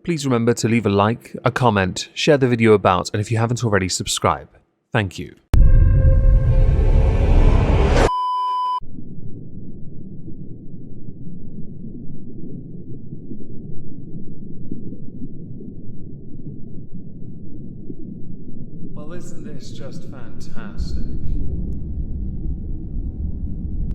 please remember to leave a like, a comment, share the video about, and if you haven't already, subscribe. Thank you. Well, isn't this just fantastic?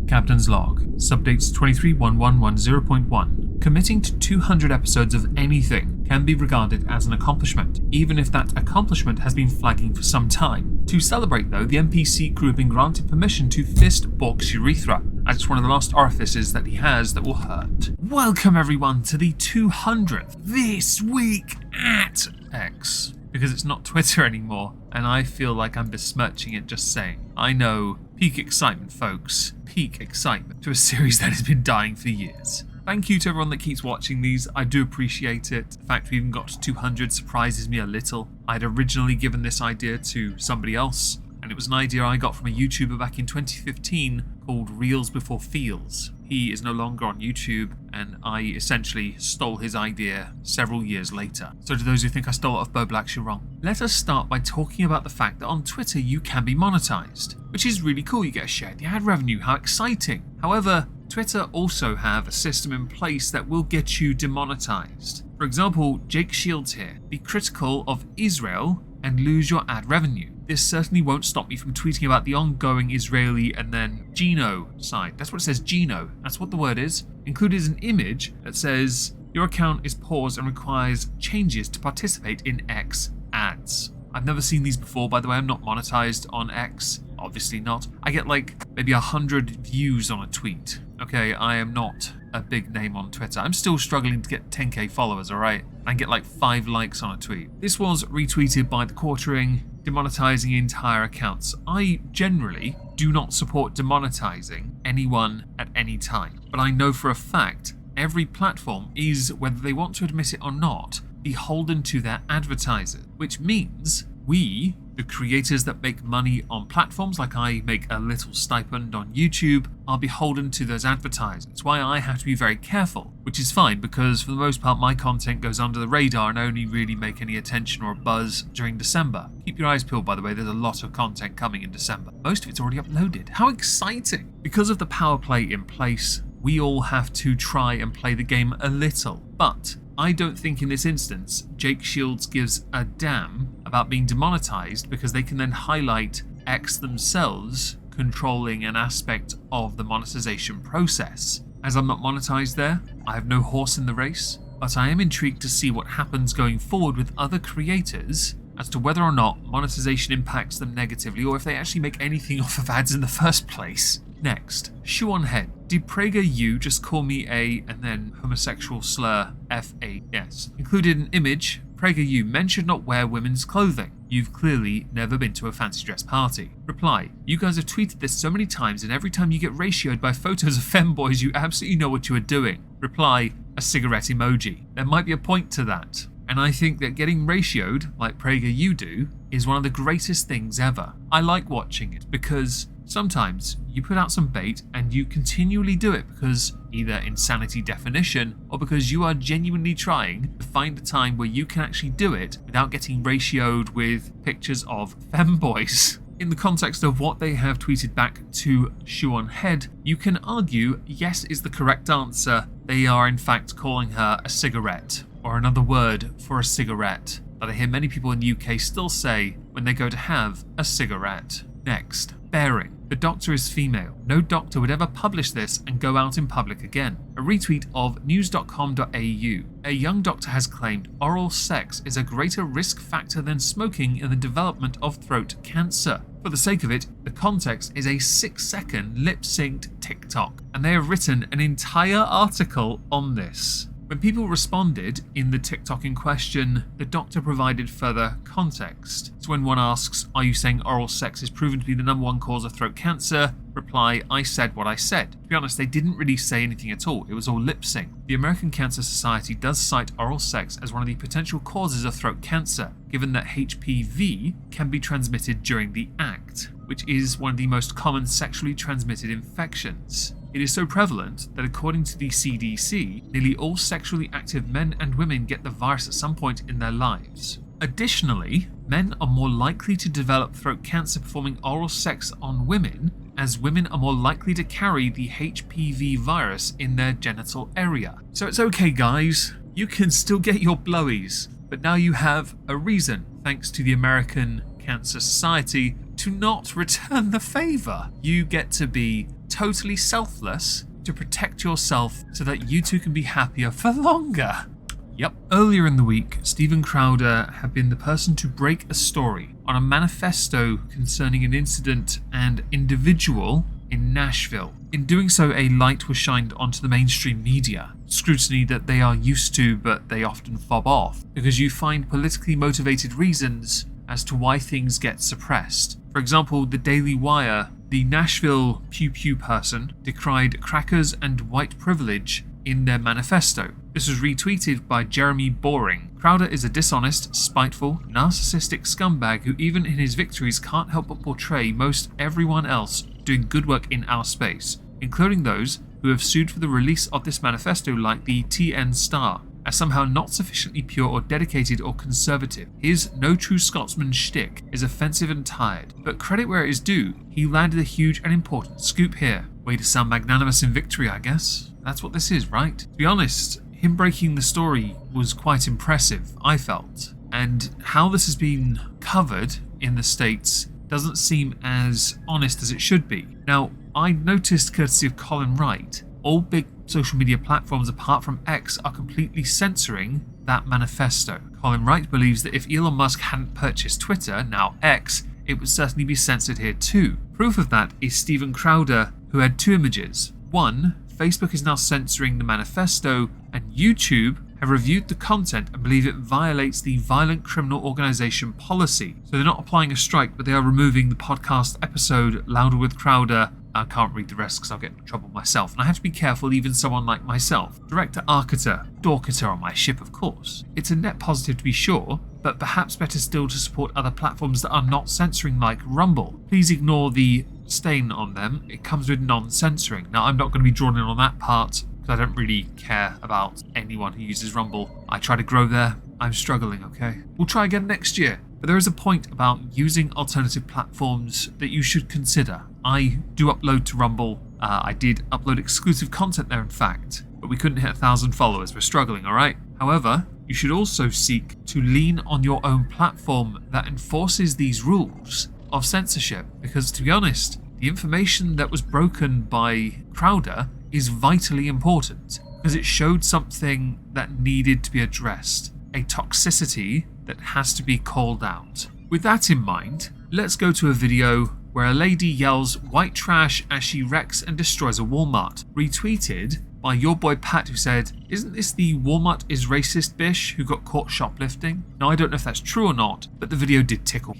Captain's Log, Subdates 231110.1. Committing to 200 episodes of anything can be regarded as an accomplishment, even if that accomplishment has been flagging for some time. To celebrate, though, the NPC crew have been granted permission to fist Bork's urethra, as it's one of the last orifices that he has that will hurt. Welcome everyone to the 200th This Week at X. Because it's not Twitter anymore, and I feel like I'm besmirching it just saying. I know, peak excitement folks, peak excitement to a series that has been dying for years. Thank you to everyone that keeps watching these, I do appreciate it. The fact we even got to 200 surprises me a little. I'd originally given this idea to somebody else, and it was an idea I got from a YouTuber back in 2015 called Reels Before Feels. He is no longer on YouTube, and I essentially stole his idea several years later. So to those who think I stole it off Bo Blacks, you're wrong. Let us start by talking about the fact that on Twitter you can be monetized, which is really cool. You get a share of the ad revenue, how exciting. However, Twitter also have a system in place that will get you demonetized. For example, Jake Shields here, be critical of Israel and lose your ad revenue. This certainly won't stop me from tweeting about the ongoing Israeli and then genocide. That's what it says, geno. That's what the word is. Included is an image that says, your account is paused and requires changes to participate in X ads. I've never seen these before, by the way. I'm not monetized on X. Obviously not. I get like maybe 100 views on a tweet. Okay, I am not a big name on Twitter. I'm still struggling to get 10k followers, alright? And get like 5 likes on a tweet. This was retweeted by The Quartering, demonetizing entire accounts. I generally do not support demonetizing anyone at any time. But I know for a fact every platform is, whether they want to admit it or not, beholden to their advertisers. Which means we, the creators that make money on platforms, like I make a little stipend on YouTube, are beholden to those advertisers. It's why I have to be very careful, which is fine because for the most part my content goes under the radar and I only really make any attention or buzz during December. Keep your eyes peeled, by the way, there's a lot of content coming in December. Most of it's already uploaded. How exciting! Because of the power play in place, we all have to try and play the game a little, but I don't think in this instance Jake Shields gives a damn about being demonetized because they can then highlight X themselves controlling an aspect of the monetization process. As I'm not monetized there, I have no horse in the race, but I am intrigued to see what happens going forward with other creators as to whether or not monetization impacts them negatively or if they actually make anything off of ads in the first place. Next, shoe on head. Did PragerU just call me a and then homosexual slur F-A-S? Included an image. PragerU, men should not wear women's clothing. You've clearly never been to a fancy dress party. Reply, you guys have tweeted this so many times and every time you get ratioed by photos of femboys you absolutely know what you are doing. Reply, a cigarette emoji. There might be a point to that. And I think that getting ratioed, like PragerU do, is one of the greatest things ever. I like watching it because sometimes you put out some bait and you continually do it because either insanity definition or because you are genuinely trying to find a time where you can actually do it without getting ratioed with pictures of femboys. In the context of what they have tweeted back to Shoe on Head, you can argue yes is the correct answer. They are in fact calling her a cigarette, or another word for a cigarette that I hear many people in the UK still say when they go to have a cigarette. Next, bearing. The doctor is female. No doctor would ever publish this and go out in public again. A retweet of news.com.au. A young doctor has claimed oral sex is a greater risk factor than smoking in the development of throat cancer. For the sake of it, the context is a 6-second lip-synced TikTok, and they have written an entire article on this. When people responded in the TikTok in question, the doctor provided further context. So when one asks, are you saying oral sex is proven to be the #1 cause of throat cancer? Reply, I said what I said. To be honest, they didn't really say anything at all. It was all lip sync. The American Cancer Society does cite oral sex as one of the potential causes of throat cancer, given that HPV can be transmitted during the act, which is one of the most common sexually transmitted infections. It is so prevalent that according to the CDC, nearly all sexually active men and women get the virus at some point in their lives. Additionally, men are more likely to develop throat cancer performing oral sex on women, as women are more likely to carry the HPV virus in their genital area. So it's okay, guys, you can still get your blowies, but now you have a reason, thanks to the American Cancer Society, to not return the favour. You get to be totally selfless to protect yourself so that you two can be happier for longer. Yep. Earlier in the week, Steven Crowder had been the person to break a story on a manifesto concerning an incident and individual in Nashville. In doing so, a light was shined onto the mainstream media, scrutiny that they are used to but they often fob off, because you find politically motivated reasons as to why things get suppressed. For example, the Daily Wire, the Nashville Pew Pew person decried crackers and white privilege in their manifesto. This was retweeted by Jeremy Boring. Crowder is a dishonest, spiteful, narcissistic scumbag who even in his victories can't help but portray most everyone else doing good work in our space, including those who have sued for the release of this manifesto like the TN Star, as somehow not sufficiently pure or dedicated or conservative. His no true Scotsman shtick is offensive and tired, but credit where it is due, he landed a huge and important scoop here. Way to sound magnanimous in victory, I guess. That's what this is, right? To be honest, him breaking the story was quite impressive, I felt, and how this has been covered in the States doesn't seem as honest as it should be. Now, I noticed, courtesy of Colin Wright, all big social media platforms apart from X are completely censoring that manifesto. Colin Wright believes that if Elon Musk hadn't purchased Twitter, now X, it would certainly be censored here too. Proof of that is Steven Crowder, who had two images. One, Facebook is now censoring the manifesto, and YouTube have reviewed the content and believe it violates the Violent Criminal Organization policy. So they're not applying a strike, but they are removing the podcast episode Louder with Crowder. I can't read the rest because I'll get in trouble myself, and I have to be careful, even someone like myself. Director Arcater, Dorcater on my ship, of course. It's a net positive to be sure, but perhaps better still to support other platforms that are not censoring, like Rumble. Please ignore the stain on them, it comes with non-censoring. Now, I'm not going to be drawn in on that part, because I don't really care about anyone who uses Rumble. I try to grow there, I'm struggling, okay? We'll try again next year. But there is a point about using alternative platforms that you should consider. I do upload to Rumble. I did upload exclusive content there, in fact, but we couldn't hit 1,000 followers. We're struggling, all right? However, you should also seek to lean on your own platform that enforces these rules of censorship, because to be honest, the information that was broken by Crowder is vitally important because it showed something that needed to be addressed, a toxicity that has to be called out. With that in mind, let's go to a video where a lady yells white trash as she wrecks and destroys a Walmart, retweeted by your boy Pat, who said, "Isn't this the Walmart is racist bish who got caught shoplifting?" Now, I don't know if that's true or not, but the video did tickle.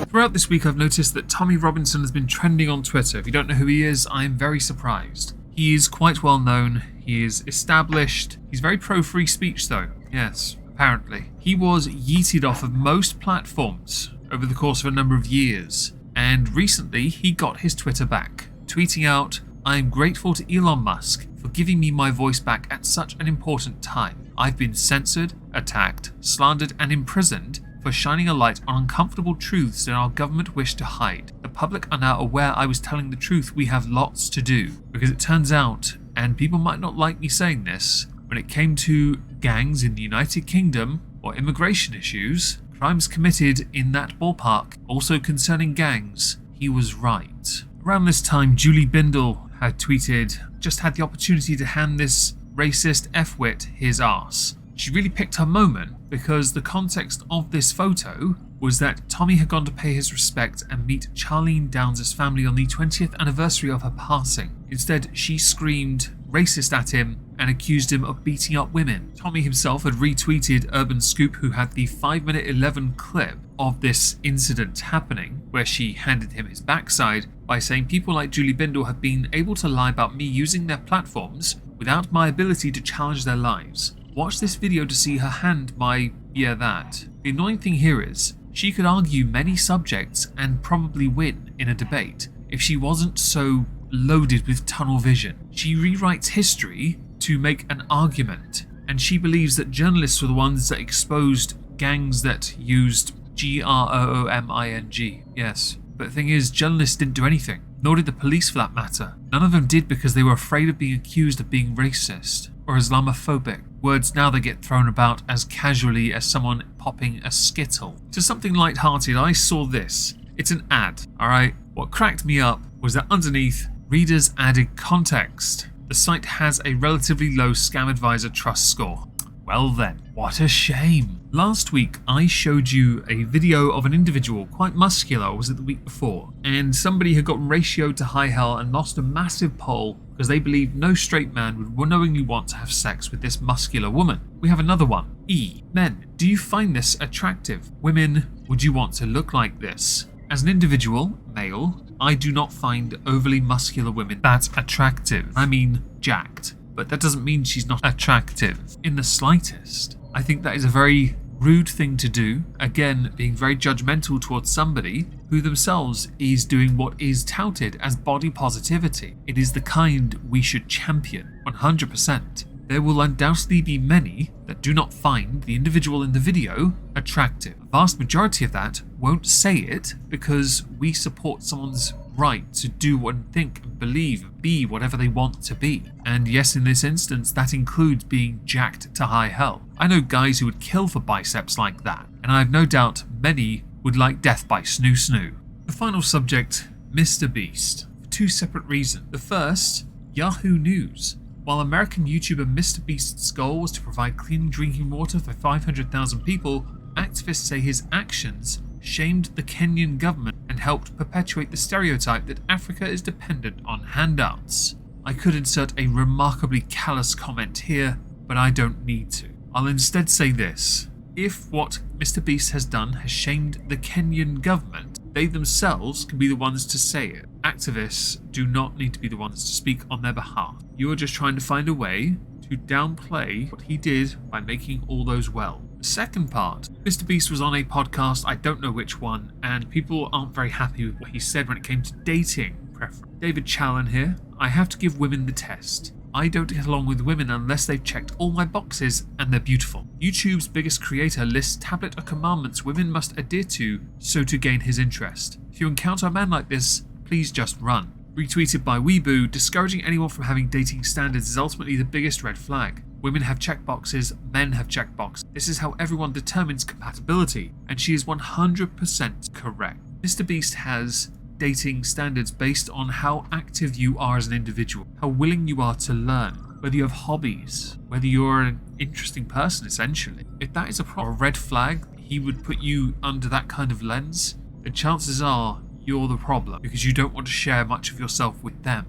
Throughout this week, I've noticed that Tommy Robinson has been trending on Twitter. If you don't know who he is, I am very surprised. He is quite well known, he is established, he's very pro-free speech though, yes, apparently. He was yeeted off of most platforms over the course of a number of years, and recently he got his Twitter back, tweeting out, "I am grateful to Elon Musk for giving me my voice back at such an important time. I've been censored, attacked, slandered and imprisoned for shining a light on uncomfortable truths that our government wished to hide. The public are now aware I was telling the truth. We have lots to do." Because it turns out, and people might not like me saying this, when it came to gangs in the United Kingdom or immigration issues, crimes committed in that ballpark, also concerning gangs, he was right. Around this time, Julie Bindel had tweeted, "Just had the opportunity to hand this racist F-wit his arse." She really picked her moment because the context of this photo was that Tommy had gone to pay his respect and meet Charlene Downs' family on the 20th anniversary of her passing. Instead, she screamed racist at him and accused him of beating up women. Tommy himself had retweeted Urban Scoop, who had the 5-minute 11 clip of this incident happening, where she handed him his backside, by saying people like Julie Bindel have been able to lie about me using their platforms without my ability to challenge their lives. Watch this video to see her hand my that. The annoying thing here is, she could argue many subjects and probably win in a debate if she wasn't so loaded with tunnel vision. She rewrites history to make an argument, and she believes that journalists were the ones that exposed gangs that used GROOMING. Yes, but the thing is, journalists didn't do anything, nor did the police for that matter. None of them did because they were afraid of being accused of being racist or Islamophobic. Words now that get thrown about as casually as someone popping a Skittle. To something light-hearted, I saw this. It's an ad, alright? What cracked me up was that underneath, readers added context. The site has a relatively low Scam Advisor trust score. Well then, what a shame. Last week I showed you a video of an individual, quite muscular, or was it the week before? And somebody had gotten ratioed to high hell and lost a massive poll because they believed no straight man would knowingly want to have sex with this muscular woman. We have another one. E. Men, do you find this attractive? Women, would you want to look like this? As an individual, male, I do not find overly muscular women that attractive. I mean jacked. But that doesn't mean she's not attractive in the slightest. I think that is a very rude thing to do. Again, being very judgmental towards somebody who themselves is doing what is touted as body positivity. It is the kind we should champion, 100%. There will undoubtedly be many that do not find the individual in the video attractive. A vast majority of that won't say it because we support someone's right to do and think and believe and be whatever they want to be. And yes, in this instance, that includes being jacked to high hell. I know guys who would kill for biceps like that, and I have no doubt many would like death by snoo snoo. The final subject, Mr. Beast, for two separate reasons. The first, Yahoo News. While American YouTuber Mr. Beast's goal was to provide clean drinking water for 500,000 people, activists say his actions shamed the Kenyan government and helped perpetuate the stereotype that Africa is dependent on handouts. I could insert a remarkably callous comment here, but I don't need to. I'll instead say this. If what Mr. Beast has done has shamed the Kenyan government, they themselves can be the ones to say it. Activists do not need to be the ones to speak on their behalf. You are just trying to find a way to downplay what he did by making all those well. The second part, Mr. Beast was on a podcast, I don't know which one, and people aren't very happy with what he said when it came to dating preference. David Challen here. I have to give women the test. I don't get along with women unless they've checked all my boxes and they're beautiful. YouTube's biggest creator lists tablet of commandments women must adhere to so to gain his interest. If you encounter a man like this, please just run. Retweeted by Weeboo, discouraging anyone from having dating standards is ultimately the biggest red flag. Women have checkboxes, men have checkboxes. This is how everyone determines compatibility, and she is 100% correct. Mr. Beast has dating standards based on how active you are as an individual, how willing you are to learn, whether you have hobbies, whether you're an interesting person essentially. If that is a red flag, he would put you under that kind of lens, then chances are you're the problem because you don't want to share much of yourself with them.